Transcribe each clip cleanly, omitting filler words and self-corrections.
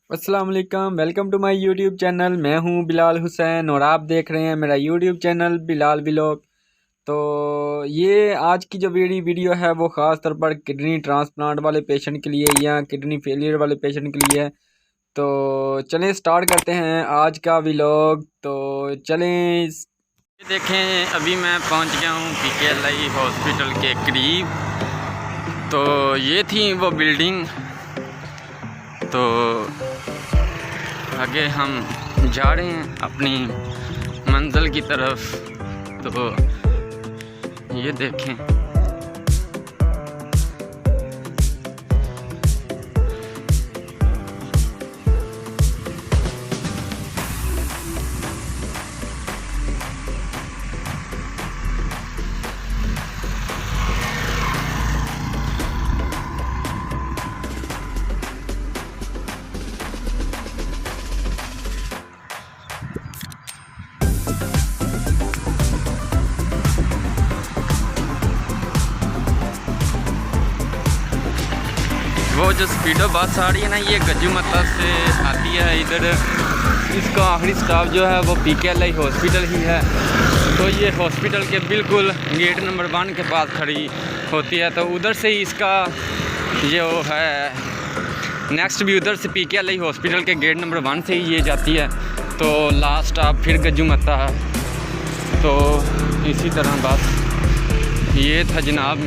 अस्सलाम वालेकुम, welcome to my YouTube channel. मैं हूं बिलाल हुसैन और आप देख रहे हैं मेरा यूट्यूब चैनल बिलाल व्लॉग। तो ये आज की जो वीडियो है वो ख़ास तौर पर किडनी ट्रांसप्लांट वाले पेशेंट के लिए या किडनी फेलियर वाले पेशेंट के लिए है। तो चलें स्टार्ट करते हैं आज का व्लॉग। तो चलें देखें, अभी मैं पहुंच गया हूं PKLI हॉस्पिटल के करीब। तो ये थी वो बिल्डिंग। तो आगे हम जा रहे हैं अपनी मंजिल की तरफ। तो ये देखें, वो जो स्पीडो बस आ रही है ना, ये गज्जूमता से आती है इधर। इसका आखिरी स्टॉप जो है वो PKLI हॉस्पिटल ही है। तो ये हॉस्पिटल के बिल्कुल गेट नंबर 1 के पास खड़ी होती है। तो उधर से ही इसका जो है नेक्स्ट भी उधर से PKLI हॉस्पिटल के गेट नंबर 1 से ही ये जाती है। तो लास्ट स्टॉप फिर गज्जूमता है। तो इसी तरह बस ये था जनाब,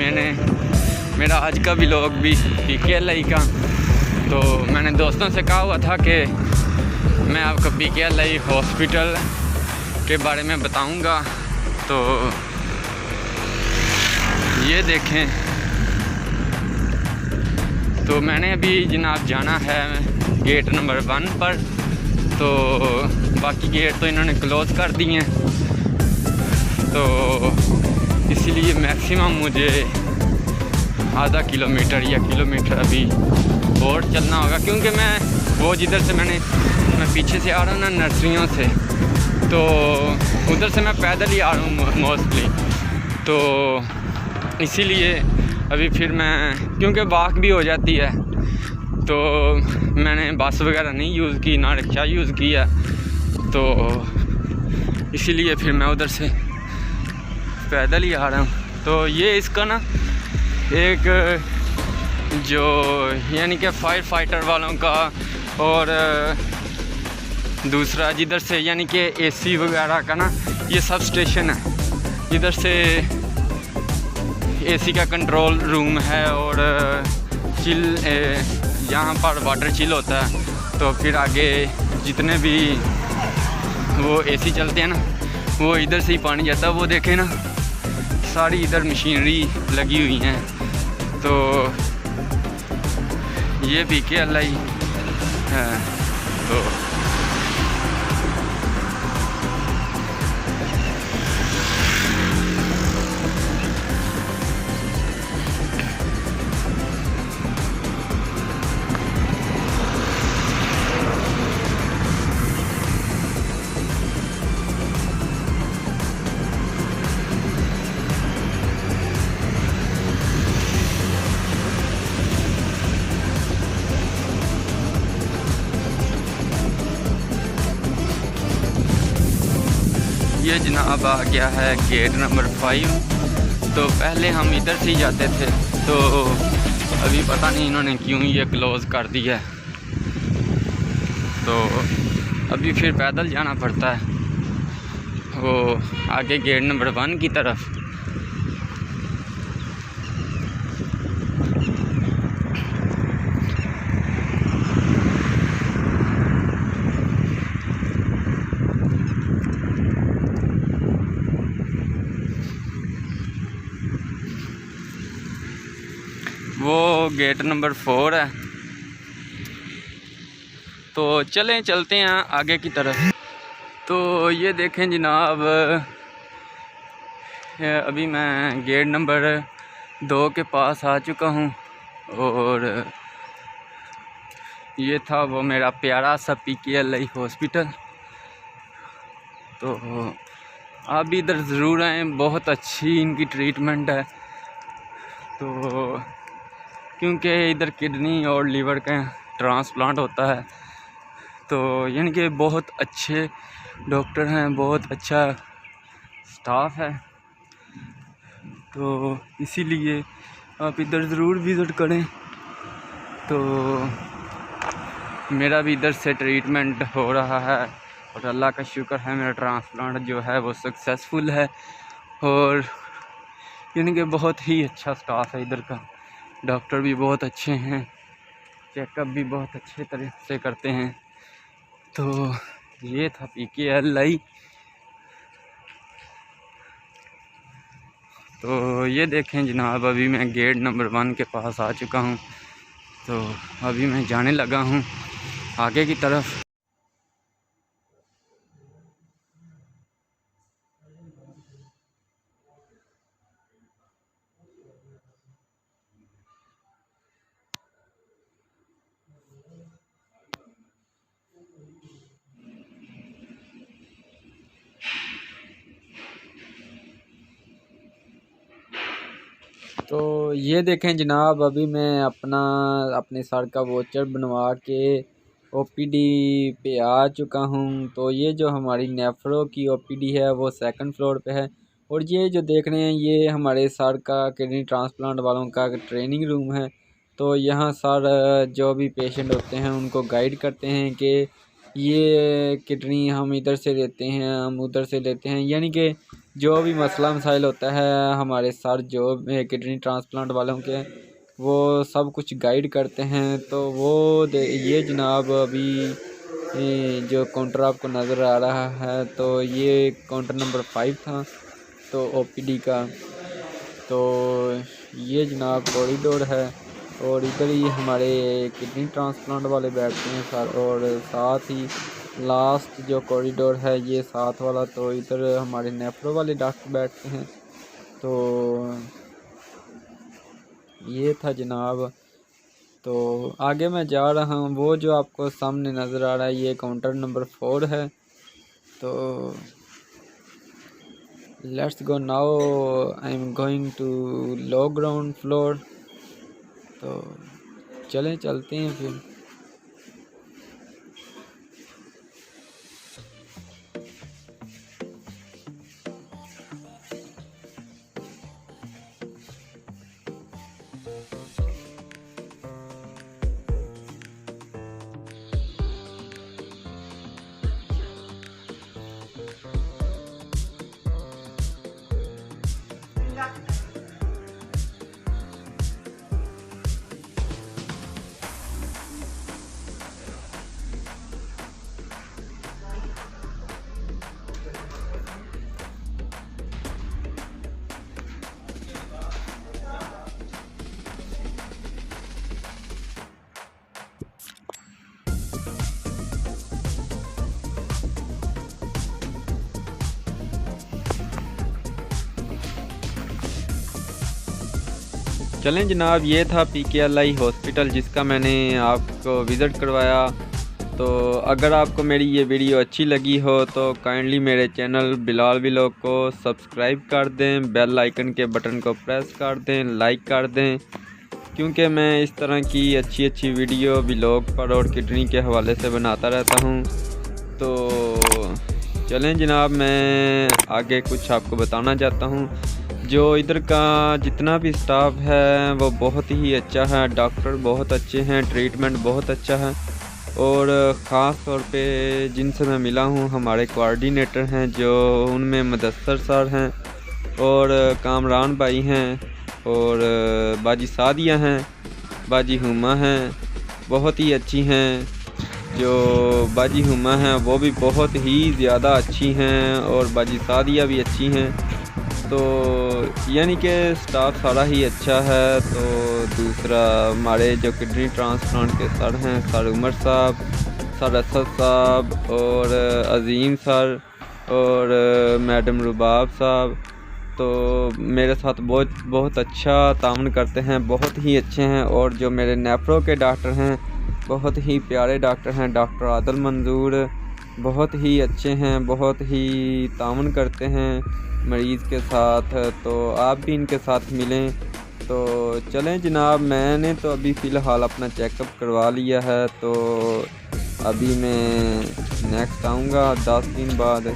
मेरा आज का व्लॉग भी PKLI का। तो मैंने दोस्तों से कहा हुआ था कि मैं आपको PKLI हॉस्पिटल के बारे में बताऊंगा। तो ये देखें, तो मैंने अभी जनाब जाना है गेट नंबर 1 पर। तो बाकी गेट तो इन्होंने क्लोज़ कर दिए हैं। तो इसीलिए मैक्सिमम मुझे आधा किलोमीटर या किलोमीटर अभी और चलना होगा, क्योंकि मैं वो जिधर से मैं पीछे से आ रहा हूँ ना, नर्सरियों से, तो उधर से मैं पैदल ही आ रहा हूँ मोस्टली। तो इसीलिए अभी फिर मैं, क्योंकि वॉक भी हो जाती है, तो मैंने बस वगैरह नहीं यूज़ की, ना रिक्शा यूज़ किया। तो इसीलिए फिर मैं उधर से पैदल ही आ रहा हूँ। तो ये इसका ना एक जो यानी कि फायर फाइटर वालों का, और दूसरा जिधर से यानी कि AC वगैरह का ना, ये सब स्टेशन है जिधर से AC का कंट्रोल रूम है। और चिल यहाँ पर वाटर चिल होता है। तो फिर आगे जितने भी वो AC चलते हैं ना, वो इधर से ही पानी जाता है। वो देखें ना, सारी इधर मशीनरी लगी हुई हैं। तो ये PKLI है। तो ये जनाब आ गया है गेट नंबर 5। तो पहले हम इधर से ही जाते थे, तो अभी पता नहीं इन्होंने क्यों ये क्लोज़ कर दिया है। तो अभी फिर पैदल जाना पड़ता है वो आगे गेट नंबर 1 की तरफ। वो गेट नंबर 4 है। तो चलते हैं आगे की तरफ। तो ये देखें जनाब, अभी मैं गेट नंबर 2 के पास आ चुका हूँ। और ये था वो मेरा प्यारा सा PKLI हॉस्पिटल। तो आप भी इधर ज़रूर आएँ, बहुत अच्छी इनकी ट्रीटमेंट है। तो क्योंकि इधर किडनी और लीवर का ट्रांसप्लांट होता है, तो यानी कि बहुत अच्छे डॉक्टर हैं, बहुत अच्छा स्टाफ है, तो इसीलिए आप इधर ज़रूर विज़िट करें। तो मेरा भी इधर से ट्रीटमेंट हो रहा है और अल्लाह का शुक्र है, मेरा ट्रांसप्लांट जो है वो सक्सेसफुल है और यानी कि बहुत ही अच्छा स्टाफ है इधर का। डॉक्टर भी बहुत अच्छे हैं, चेकअप भी बहुत अच्छे तरह से करते हैं। तो ये था PKLI। तो ये देखें जनाब, अभी मैं गेट नंबर 1 के पास आ चुका हूँ। तो अभी मैं जाने लगा हूँ आगे की तरफ। तो ये देखें जनाब, अभी मैं अपने सर का वोचर बनवा के OPD पे आ चुका हूँ। तो ये जो हमारी नेफ्रो की OPD है वो 2nd फ्लोर पे है और ये जो देख रहे हैं ये हमारे सर का किडनी ट्रांसप्लांट वालों का ट्रेनिंग रूम है। तो यहाँ सर जो भी पेशेंट होते हैं उनको गाइड करते हैं कि ये किडनी हम इधर से लेते हैं, हम उधर से लेते हैं, यानी कि जो भी मसला मसाइल होता है हमारे सर जो किडनी ट्रांसप्लांट वालों के वो सब कुछ गाइड करते हैं। तो वो ये जनाब अभी जो काउंटर आपको नज़र आ रहा है, तो ये काउंटर नंबर 5 था तो OPD का। तो ये जनाब कॉरिडोर है और इधर ही हमारे किडनी ट्रांसप्लांट वाले बैठते हैं सर, और साथ ही लास्ट जो कॉरिडोर है ये साथ वाला, तो इधर हमारे नेफ्रो वाले डॉक्टर बैठते हैं। तो ये था जनाब। तो आगे मैं जा रहा हूँ, वो जो आपको सामने नज़र आ रहा है ये काउंटर नंबर 4 है। तो let's go now, I am going to low ground floor. तो चलते हैं फिर। चलें जनाब, ये था PKLI हॉस्पिटल जिसका मैंने आपको विज़िट करवाया। तो अगर आपको मेरी ये वीडियो अच्छी लगी हो तो काइंडली मेरे चैनल बिलाल व्लॉग को सब्सक्राइब कर दें, बेल आइकन के बटन को प्रेस कर दें, लाइक कर दें, क्योंकि मैं इस तरह की अच्छी वीडियो व्लॉग पर और किडनी के हवाले से बनाता रहता हूँ। तो चलें जनाब, मैं आगे कुछ आपको बताना चाहता हूँ। जो इधर का जितना भी स्टाफ है वो बहुत ही अच्छा है, डॉक्टर बहुत अच्छे हैं, ट्रीटमेंट बहुत अच्छा है। और ख़ास तौर पे जिनसे मैं मिला हूँ हमारे कोऑर्डिनेटर हैं, जो उनमें मुदस्सर सर हैं और कामरान भाई हैं और बाजी सादिया हैं, बाजी हुमा हैं, बहुत ही अच्छी हैं। जो बाजी हुमा हैं वो भी बहुत ही ज़्यादा अच्छी हैं और बाजी सादिया भी अच्छी हैं। तो यानी कि स्टाफ सारा ही अच्छा है। तो दूसरा हमारे जो किडनी ट्रांसप्लांट के सर हैं, सर उमर साहब, सर असद साहब और अज़ीम सर और मैडम रुबाब साहब, तो मेरे साथ बहुत अच्छा ताउन करते हैं, बहुत ही अच्छे हैं। और जो मेरे नेफ्रो के डॉक्टर हैं बहुत ही प्यारे डॉक्टर हैं, डॉक्टर आदिल मंजूर, बहुत ही अच्छे हैं, बहुत ही ताउन करते हैं मरीज़ के साथ। तो आप भी इनके साथ मिलें। तो चलें जनाब, मैंने तो अभी फ़िलहाल अपना चेकअप करवा लिया है। तो अभी मैं नेक्स्ट आऊँगा 10 दिन बाद।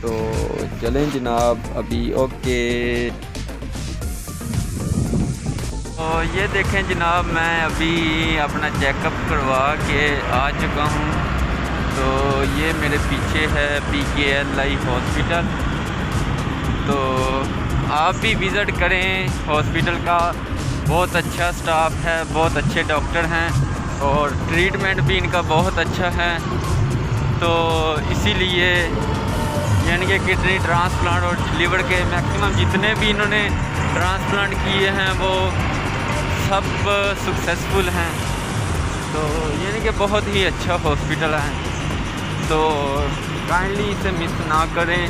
तो चलें जनाब अभी। ओके, तो ये देखें जनाब, मैं अभी अपना चेकअप करवा के आ चुका हूँ। तो ये मेरे पीछे है PKLI हॉस्पिटल। तो आप भी विज़िट करें हॉस्पिटल का, बहुत अच्छा स्टाफ है, बहुत अच्छे डॉक्टर हैं और ट्रीटमेंट भी इनका बहुत अच्छा है। तो इसीलिए यानी कि किडनी ट्रांसप्लांट और लीवर के मैक्सिमम जितने भी इन्होंने ट्रांसप्लांट किए हैं वो सब सक्सेसफुल हैं। तो यानी कि बहुत ही अच्छा हॉस्पिटल है। तो काइंडली इसे मिस ना करें।